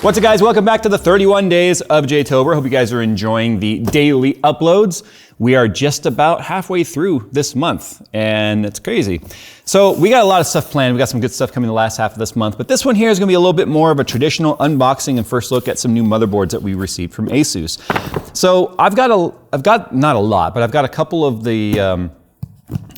What's up, guys? Welcome back to the 31 days of Jtober. Hope you guys are enjoying the daily uploads. We are just about halfway through this month, and it's crazy. So we got a lot of stuff planned. We got some good stuff coming the last half of this month, but this one here is gonna be a little bit more of a traditional unboxing and first look at some new motherboards that we received from ASUS. So I've got not a lot, but I've got a couple of the,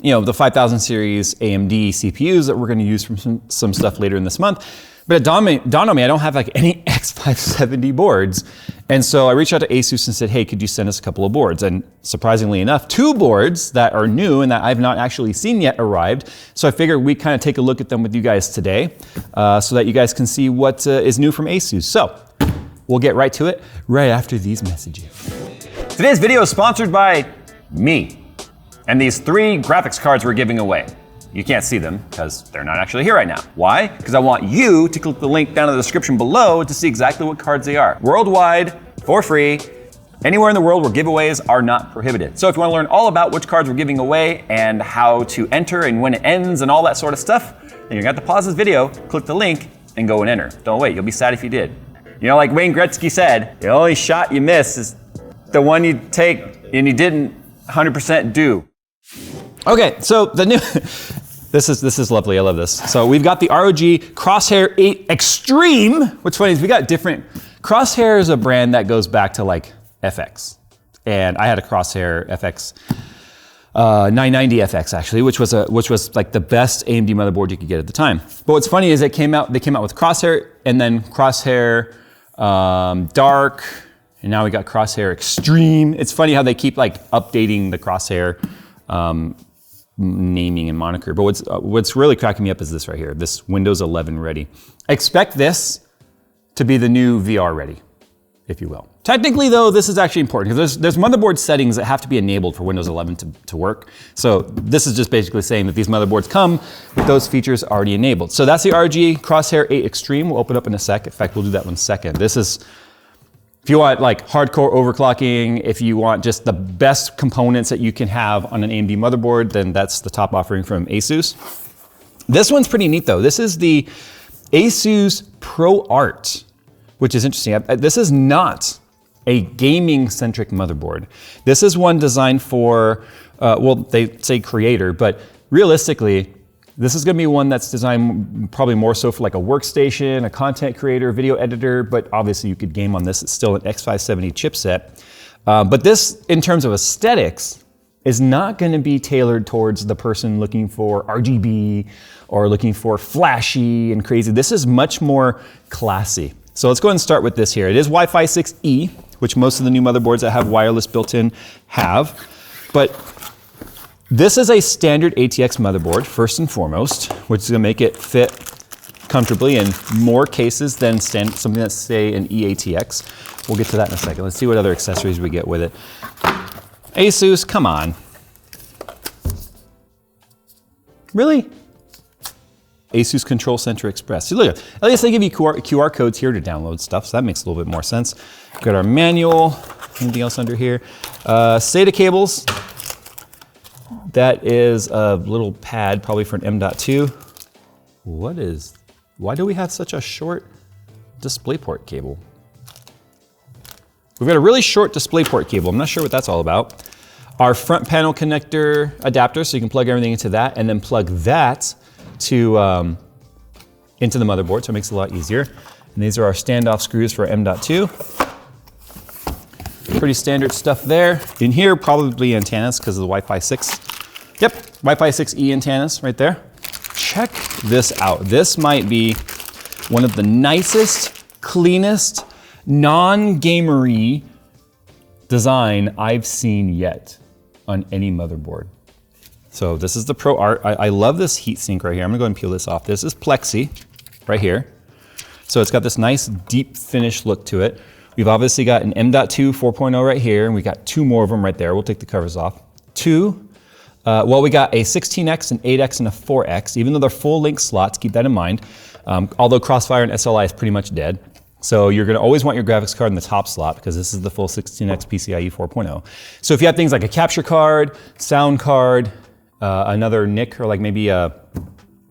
the 5000 series AMD CPUs that we're gonna use from some stuff later in this month. But it dawned on me, I don't have like any X570 boards. And so I reached out to ASUS and said, hey, could you send us a couple of boards? And surprisingly enough, 2 boards that are new and that I've not actually seen yet arrived. So I figured we'd kind of take a look at them with you guys today so that you guys can see what is new from ASUS. So we'll get right to it right after these messages. Today's video is sponsored by me and these 3 graphics cards we're giving away. You can't see them because they're not actually here right now. Why? Because I want you to click the link down in the description below to see exactly what cards they are. Worldwide, for free, anywhere in the world where giveaways are not prohibited. So if you want to learn all about which cards we're giving away and how to enter and when it ends and all that sort of stuff, then you're gonna have to pause this video, click the link, and go and enter. Don't wait, you'll be sad if you did. You know, like Wayne Gretzky said, the only shot you miss is the one you take and you didn't 100% do. Okay, so the new, this is lovely, I love this. So we've got the ROG Crosshair Extreme. What's funny is we got different, Crosshair is a brand that goes back to like FX. And I had a Crosshair FX, 990 FX actually, which was like the best AMD motherboard you could get at the time. But what's funny is they came out with Crosshair and then Crosshair Dark, and now we got Crosshair Extreme. It's funny how they keep like updating the Crosshair naming and moniker. But what's really cracking me up is this right here, this Windows 11 ready. Expect this to be the new VR ready, if you will. Technically though, this is actually important because there's motherboard settings that have to be enabled for Windows 11 to work. So this is just basically saying that these motherboards come with those features already enabled. So that's the ROG Crosshair 8 Extreme. We'll open up in a sec. In fact, we'll do that in 1 second. This is, if you want like hardcore overclocking, if you want just the best components that you can have on an AMD motherboard, then that's the top offering from ASUS. This one's pretty neat though. This is the ASUS ProArt, which is interesting. This is not a gaming-centric motherboard. This is one designed for, well, they say creator, but realistically, this is gonna be one that's designed probably more so for like a workstation, a content creator, video editor, but obviously you could game on this. It's still an X570 chipset. But this, in terms of aesthetics, is not gonna be tailored towards the person looking for RGB or looking for flashy and crazy. This is much more classy. So let's go ahead and start with this here. It is Wi-Fi 6E, which most of the new motherboards that have wireless built in have, but this is a standard ATX motherboard, first and foremost, which is gonna make it fit comfortably in more cases than something that's, say, an eATX. We'll get to that in a second. Let's see what other accessories we get with it. ASUS, come on. Really? ASUS Control Center Express. See, look, at least they give you QR codes here to download stuff, so that makes a little bit more sense. We've got our manual, anything else under here? SATA cables. That is a little pad, probably for an M.2. Why do we have such a short DisplayPort cable? We've got a really short DisplayPort cable. I'm not sure what that's all about. Our front panel connector adapter, so you can plug everything into that, and then plug that to into the motherboard, so it makes it a lot easier. And these are our standoff screws for M.2. Pretty standard stuff there. In here, probably antennas because of the Wi-Fi 6. Yep, Wi-Fi 6E antennas right there. Check this out. This might be one of the nicest, cleanest, non-gamery design I've seen yet on any motherboard. So this is the ProArt. I love this heatsink right here. I'm gonna go ahead and peel this off. This is plexi right here. So it's got this nice deep finish look to it. We've obviously got an M.2 4.0 right here, and we got 2 more of them right there. We'll take the covers off. Well, we got a 16X, an 8X, and a 4X, even though they're full length slots, keep that in mind. Although Crossfire and SLI is pretty much dead. So you're gonna always want your graphics card in the top slot because this is the full 16X PCIe 4.0. So if you have things like a capture card, sound card, another NIC, or like maybe a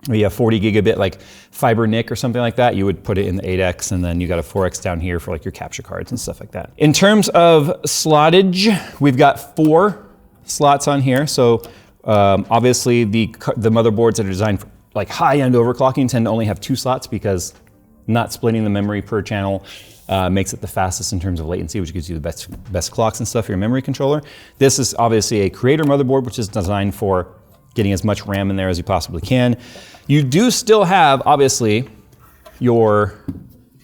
or you have 40 gigabit like fiber NIC or something like that, you would put it in the 8X, and then you got a 4X down here for like your capture cards and stuff like that. In terms of slottage, we've got 4 slots on here. So obviously the motherboards that are designed for like high-end overclocking tend to only have 2 slots because not splitting the memory per channel makes it the fastest in terms of latency, which gives you the best clocks and stuff for your memory controller. This is obviously a creator motherboard, which is designed for getting as much RAM in there as you possibly can. You do still have, obviously, your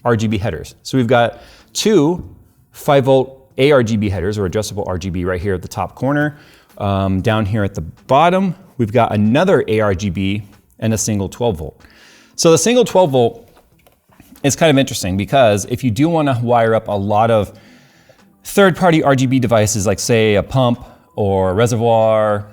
RGB headers. So we've got 2 5-volt ARGB headers, or adjustable RGB, right here at the top corner. Down here at the bottom, we've got another ARGB and a single 12-volt. So the single 12-volt is kind of interesting because if you do want to wire up a lot of third-party RGB devices, like say a pump or a reservoir,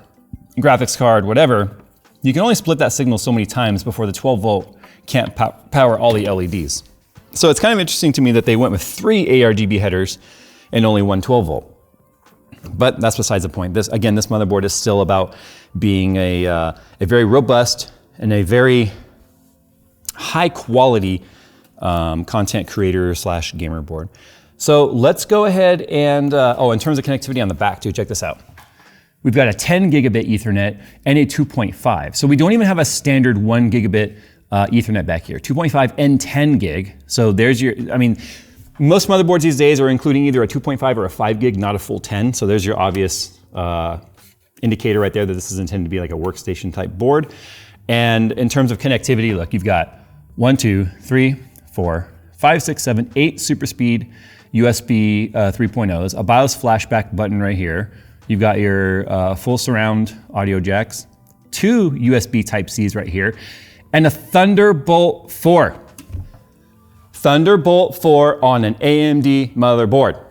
graphics card, whatever, you can only split that signal so many times before the 12-volt can't power all the LEDs. So it's kind of interesting to me that they went with 3 ARGB headers and only 1 12-volt. But that's besides the point. This motherboard is still about being a very robust and a very high quality content creator / gamer board. So let's go ahead and, in terms of connectivity on the back too, check this out. We've got a 10 gigabit Ethernet and a 2.5. So we don't even have a standard 1 gigabit Ethernet back here. 2.5 and 10 gig. So there's your, most motherboards these days are including either a 2.5 or a 5 gig, not a full 10. So there's your obvious indicator right there that this is intended to be like a workstation type board. And in terms of connectivity, look, you've got 1, 2, 3, 4, 5, 6, 7, 8 super speed USB 3.0s, a BIOS flashback button right here. You've got your full surround audio jacks, 2 USB Type-Cs right here, and a Thunderbolt 4. Thunderbolt 4 on an AMD motherboard.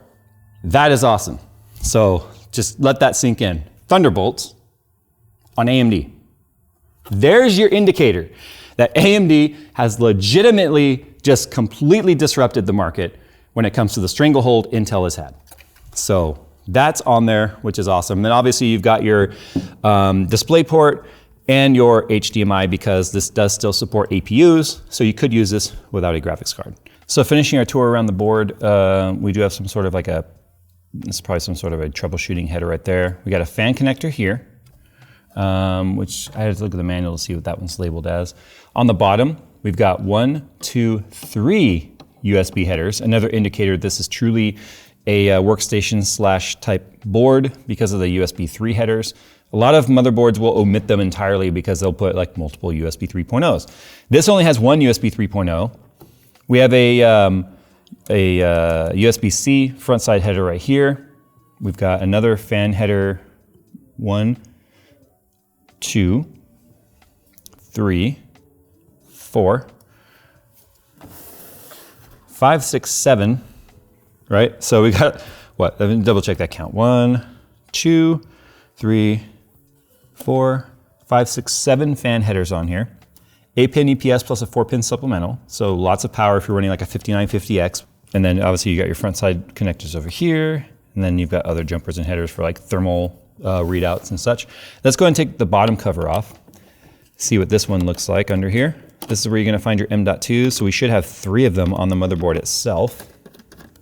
That is awesome. So just let that sink in. Thunderbolts on AMD. There's your indicator that AMD has legitimately just completely disrupted the market when it comes to the stranglehold Intel has had. So that's on there, which is awesome. Then obviously you've got your display port and your HDMI, because this does still support APUs, so you could use this without a graphics card. So finishing our tour around the board, we do have some sort of like this is probably some sort of a troubleshooting header right there. We got a fan connector here, which I had to look at the manual to see what that one's labeled as. On the bottom, we've got 1, 2, 3 USB headers, another indicator this is truly a workstation / type board because of the USB 3 headers. A lot of motherboards will omit them entirely because they'll put like multiple USB 3.0s. This only has 1 USB 3.0. We have a USB-C front side header right here. We've got another fan header, 1, 2, 3, 4, 5, 6, 7, right? So we got, what, let me double check that count. 1, 2, 3, 4, 5, 6, 7 fan headers on here. 8-pin EPS plus a 4-pin supplemental. So lots of power if you're running like a 5950X. And then obviously you got your front side connectors over here. And then you've got other jumpers and headers for like thermal readouts and such. Let's go ahead and take the bottom cover off. See what this one looks like under here. This is where you're gonna find your M.2. So we should have 3 of them on the motherboard itself.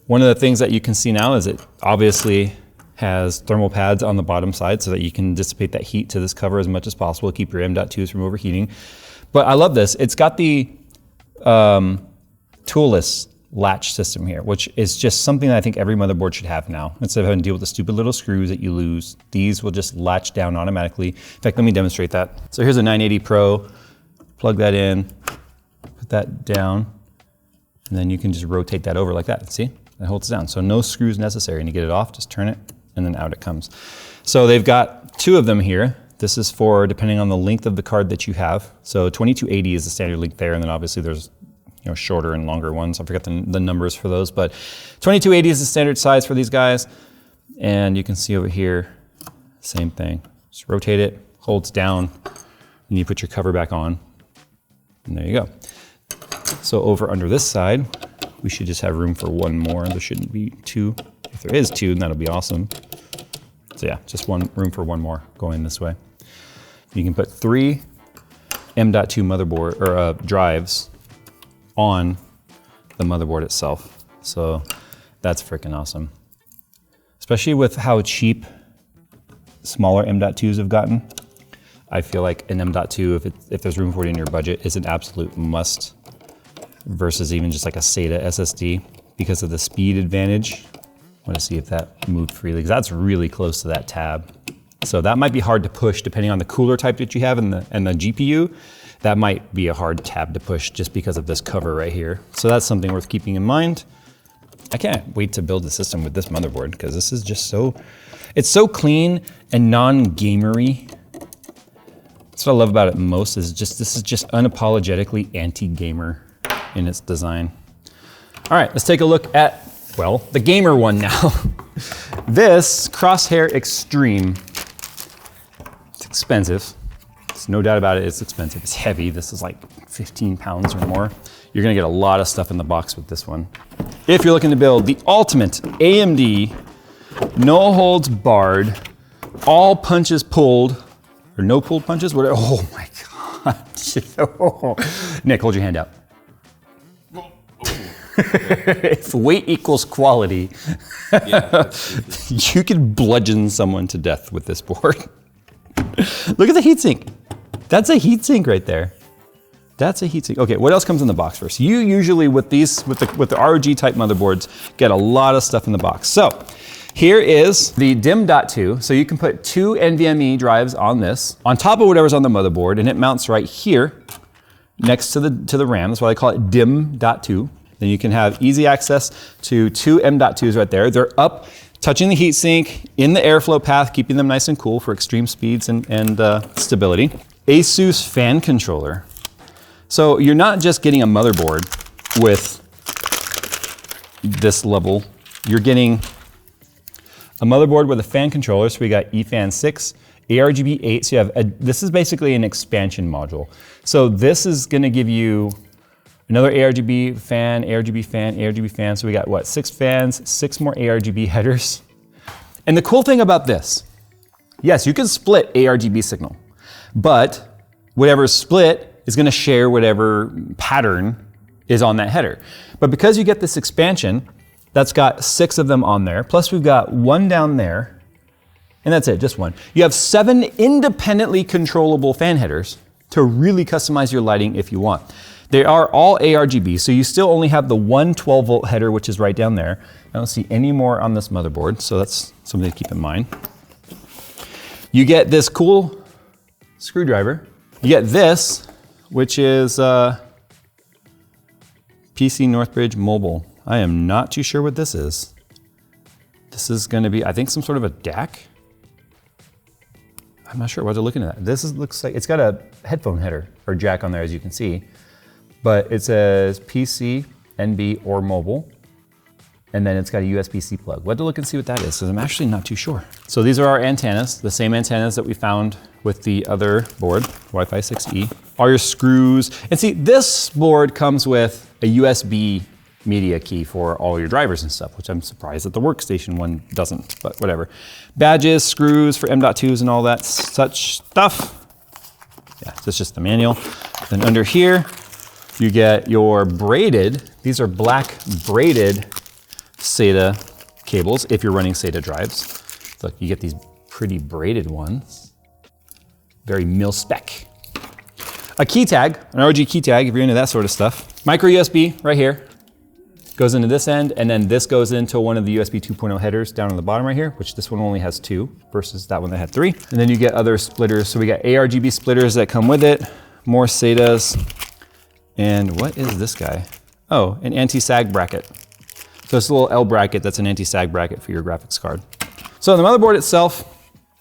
One of the things that you can see now is it obviously has thermal pads on the bottom side so that you can dissipate that heat to this cover as much as possible, keep your M.2s from overheating. But I love this. It's got the toolless latch system here, which is just something that I think every motherboard should have now. Instead of having to deal with the stupid little screws that you lose, these will just latch down automatically. In fact, let me demonstrate that. So here's a 980 Pro. Plug that in, put that down, and then you can just rotate that over like that. See? It holds down. So no screws necessary. And you get it off, just turn it, and then out it comes. So they've got 2 of them here. This is for depending on the length of the card that you have. So 2280 is the standard length there, and then obviously there's shorter and longer ones. I forgot the numbers for those, but 2280 is the standard size for these guys. And you can see over here, same thing. Just rotate it, holds down, and you put your cover back on. And there you go. So over under this side, we should just have room for 1 more. There shouldn't be 2. If there is 2, then that'll be awesome. So yeah, just room for 1 more going this way. You can put 3 M.2 motherboard or drives on the motherboard itself. So that's freaking awesome. Especially with how cheap smaller M.2s have gotten. I feel like an M.2, if there's room for it in your budget, is an absolute must versus even just like a SATA SSD because of the speed advantage. I want to see if that moved freely, because that's really close to that tab. So that might be hard to push depending on the cooler type that you have and the GPU. That might be a hard tab to push just because of this cover right here. So that's something worth keeping in mind. I can't wait to build the system with this motherboard because this is just it's so clean and non-gamery. That's what I love about it most is this is just unapologetically anti-gamer in its design. All right, let's take a look at, well, the gamer one now. This Crosshair Extreme. It's expensive. There's no doubt about it, it's expensive. It's heavy. This is like 15 pounds or more. You're gonna get a lot of stuff in the box with this one. If you're looking to build the ultimate AMD, no holds barred, all punches pulled, or no pulled punches, whatever. Oh my God. Nick, hold your hand out. If weight equals quality, yeah, you could bludgeon someone to death with this board. Look at the heatsink. That's a heatsink right there. That's a heatsink. Okay, what else comes in the box first? You usually with the ROG type motherboards get a lot of stuff in the box. So here is the DIMM.2. So you can put 2 NVMe drives on this, on top of whatever's on the motherboard, and it mounts right here next to the RAM. That's why I call it DIMM.2. Then you can have easy access to 2 M.2s right there. They're up, touching the heatsink, in the airflow path, keeping them nice and cool for extreme speeds and stability. ASUS fan controller. So you're not just getting a motherboard with this level. You're getting a motherboard with a fan controller. So we got eFan 6, ARGB 8. So you have this is basically an expansion module. So this is going to give you another ARGB fan, ARGB fan, ARGB fan. So we got what, 6 fans, 6 more ARGB headers. And the cool thing about this, yes, you can split ARGB signal, but whatever's split is gonna share whatever pattern is on that header. But because you get this expansion, that's got 6 of them on there, plus we've got 1 down there, and that's it, just 1. You have 7 independently controllable fan headers to really customize your lighting if you want. They are all ARGB, so you still only have the one 12-volt header, which is right down there. I don't see any more on this motherboard, so that's something to keep in mind. You get this cool screwdriver. You get this, which is PC Northbridge Mobile. I am not too sure what this is. This is gonna be, I think, some sort of a DAC. I'm not sure what they're looking at. This looks like, it's got a headphone header or jack on there, as you can see. But it says PC, NB, or mobile. And then it's got a USB-C plug. We'll have to look and see what that is, because I'm actually not too sure. So these are our antennas, the same antennas that we found with the other board, Wi-Fi 6E. All your screws. And see, this board comes with a USB media key for all your drivers and stuff, which I'm surprised that the workstation one doesn't, but whatever. Badges, screws for M.2s and all that such stuff. Yeah, that's just the manual. Then under here, you get your braided, these are black braided SATA cables if you're running SATA drives. So you get these pretty braided ones. Very mil-spec. A key tag, an ROG key tag if you're into that sort of stuff. Micro USB right here. Goes into this end, and then this goes into one of the USB 2.0 headers down on the bottom right here, which this one only has 2 versus that one that had 3. And then you get other splitters. So we got ARGB splitters that come with it, more SATAs. And what is this guy? Oh, an anti-sag bracket. So it's a little L bracket that's an anti-sag bracket for your graphics card. So the motherboard itself,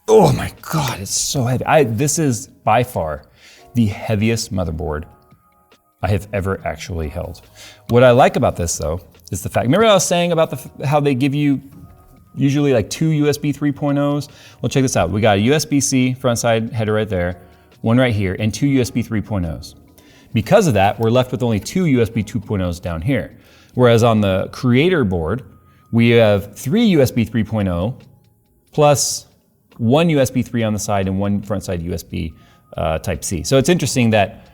oh my God, it's so heavy. This is by far the heaviest motherboard I have ever actually held. What I like about this though, is the fact, remember what I was saying about how they give you usually like 2 USB 3.0s? Well, check this out. We got a USB-C front side header right there, one right here, and 2 USB 3.0s. Because of that, we're left with only 2 USB 2.0s down here. Whereas on the creator board, we have 3 USB 3.0 plus 1 USB 3 on the side and 1 front side USB Type-C. So it's interesting that,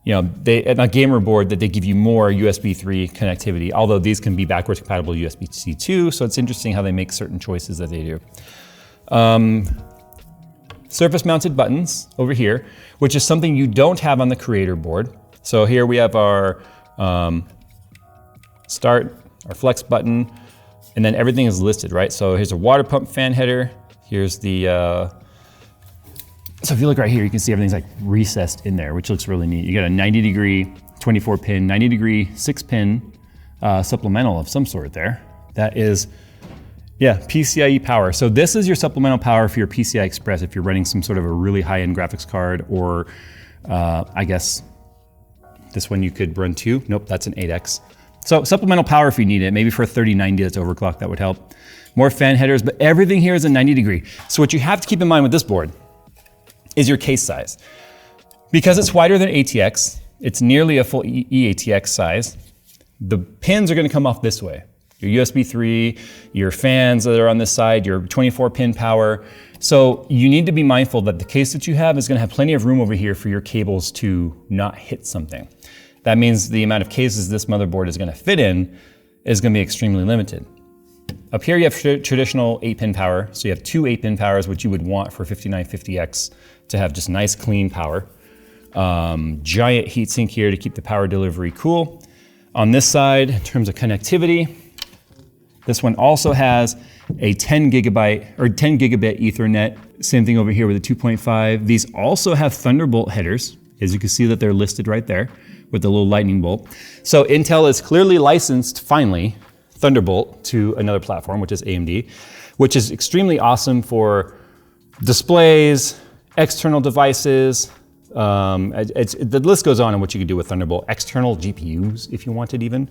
you know, at a gamer board that they give you more USB 3 connectivity, although these can be backwards compatible USB-C too. So it's interesting how they make certain choices that they do. Surface mounted buttons over here, which is something you don't have on the Creator board. So here we have our start, our flex button, and then everything is listed, right? So here's a water pump fan header. Here's the, so if you look right here, you can see everything's like recessed in there, which looks really neat. You got a 90-degree, 24-pin, 90-degree, 6-pin supplemental of some sort there. That is, yeah, PCIe power. So this is your supplemental power for your PCI Express if you're running some sort of a really high-end graphics card, or I guess this one you could run too. Nope, that's an 8X. So supplemental power if you need it, maybe for a 3090 that's overclocked, that would help. More fan headers, but everything here is a 90-degree. So what you have to keep in mind with this board is your case size. Because it's wider than ATX, it's nearly a full eATX size, the pins are gonna come off this way. Your USB 3, your fans that are on this side, your 24-pin power. So you need to be mindful that the case that you have is gonna have plenty of room over here for your cables to not hit something. That means the amount of cases this motherboard is gonna fit in is gonna be extremely limited. Up here you have traditional 8-pin power. So you have two 8-pin powers, which you would want for 5950X to have just nice clean power. Giant heatsink here to keep the power delivery cool. On this side, in terms of connectivity, this one also has a 10 gigabit Ethernet. Same thing over here with a 2.5. These also have Thunderbolt headers. As you can see that they're listed right there with the little lightning bolt. So Intel is clearly licensed, finally, Thunderbolt to another platform, which is AMD, which is extremely awesome for displays, external devices. The list goes on what you could do with Thunderbolt. External GPUs, if you wanted even.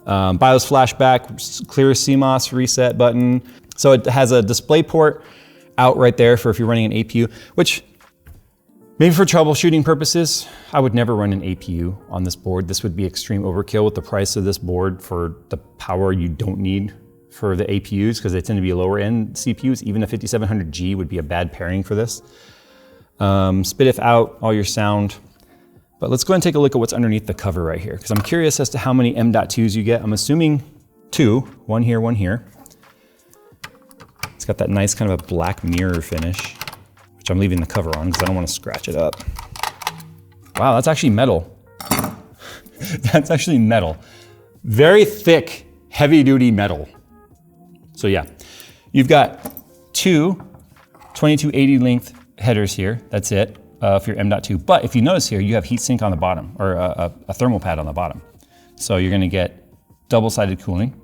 BIOS flashback, clear CMOS reset button. So it has a display port out right there for if you're running an APU, which maybe for troubleshooting purposes, I would never run an APU on this board. This would be extreme overkill with the price of this board for the power you don't need for the APUs, because they tend to be lower end CPUs. Even a 5700G would be a bad pairing for this. Spit out all your sound. But let's go ahead and take a look at what's underneath the cover right here, because I'm curious as to how many M.2s you get. I'm assuming 2, one here, one here. It's got that nice kind of a black mirror finish, which I'm leaving the cover on because I don't want to scratch it up. Wow, that's actually metal. That's actually metal. Very thick, heavy duty metal. So yeah, you've got two 2280 length headers here, that's it. For your M.2, but if you notice here, you have heatsink on the bottom, or a thermal pad on the bottom. So you're gonna get double-sided cooling,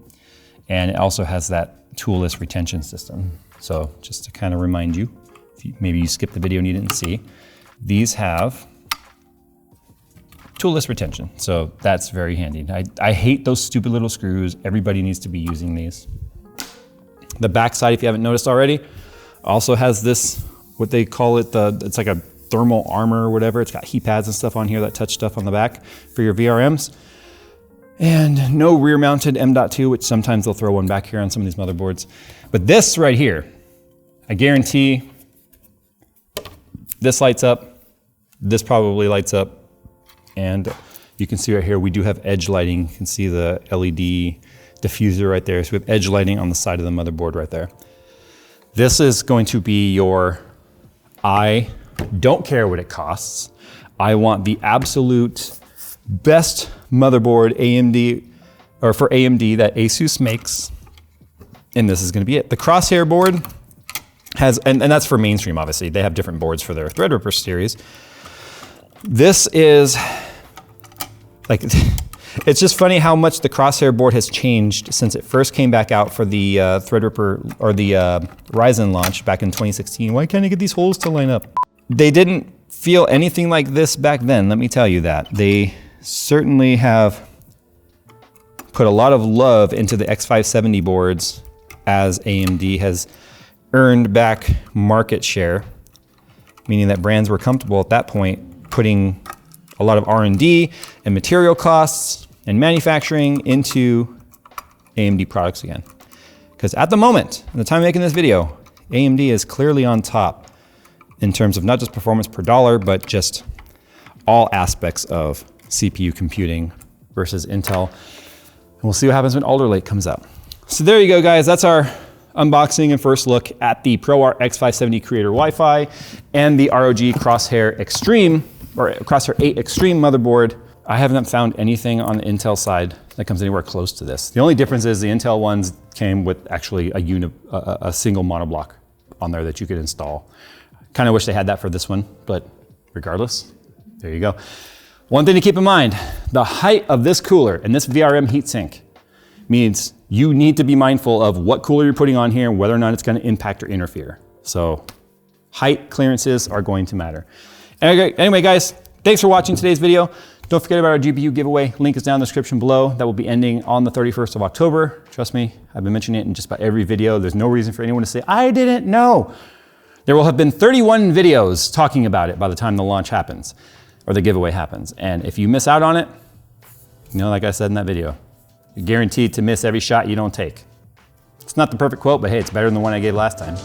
and it also has that toolless retention system. So just to kind of remind you, maybe you skipped the video and you didn't see, these have toolless retention. So that's very handy. I hate those stupid little screws. Everybody needs to be using these. The back side, if you haven't noticed already, also has this, what they call it, it's like a thermal armor or whatever. It's got heat pads and stuff on here, that touch stuff on the back for your VRMs. And no rear mounted M.2, which sometimes they'll throw one back here on some of these motherboards. But this right here, I guarantee this lights up, this probably lights up. And you can see right here, we do have edge lighting. You can see the LED diffuser right there. So we have edge lighting on the side of the motherboard right there. This is going to be your don't care what it costs. I want the absolute best motherboard for AMD that ASUS makes, and this is going to be it. The Crosshair board has, and that's for mainstream, obviously. They have different boards for their Threadripper series. This is like, it's just funny how much the Crosshair board has changed since it first came back out for the Threadripper, or the Ryzen launch back in 2016. Why can't I get these holes to line up? They didn't feel anything like this back then, let me tell you that. They certainly have put a lot of love into the X570 boards as AMD has earned back market share, meaning that brands were comfortable at that point putting a lot of R&D and material costs and manufacturing into AMD products again. Because at the moment, at the time of making this video, AMD is clearly on top in terms of not just performance per dollar, but just all aspects of CPU computing versus Intel. And we'll see what happens when Alder Lake comes out. So there you go, guys. That's our unboxing and first look at the ProArt X570 Creator Wi-Fi and the ROG Crosshair Extreme, or Crosshair 8 Extreme motherboard. I haven't found anything on the Intel side that comes anywhere close to this. The only difference is the Intel ones came with actually a single monoblock on there that you could install. Kind of wish they had that for this one, but regardless, there you go. One thing to keep in mind, the height of this cooler and this VRM heatsink means you need to be mindful of what cooler you're putting on here and whether or not it's going to impact or interfere. So height clearances are going to matter. Anyway, guys, thanks for watching today's video. Don't forget about our GPU giveaway. Link is down in the description below. That will be ending on the 31st of October. Trust me, I've been mentioning it in just about every video. There's no reason for anyone to say, I didn't know. There will have been 31 videos talking about it by the time the launch happens or the giveaway happens. And if you miss out on it, you know, like I said in that video, you're guaranteed to miss every shot you don't take. It's not the perfect quote, but hey, it's better than the one I gave last time.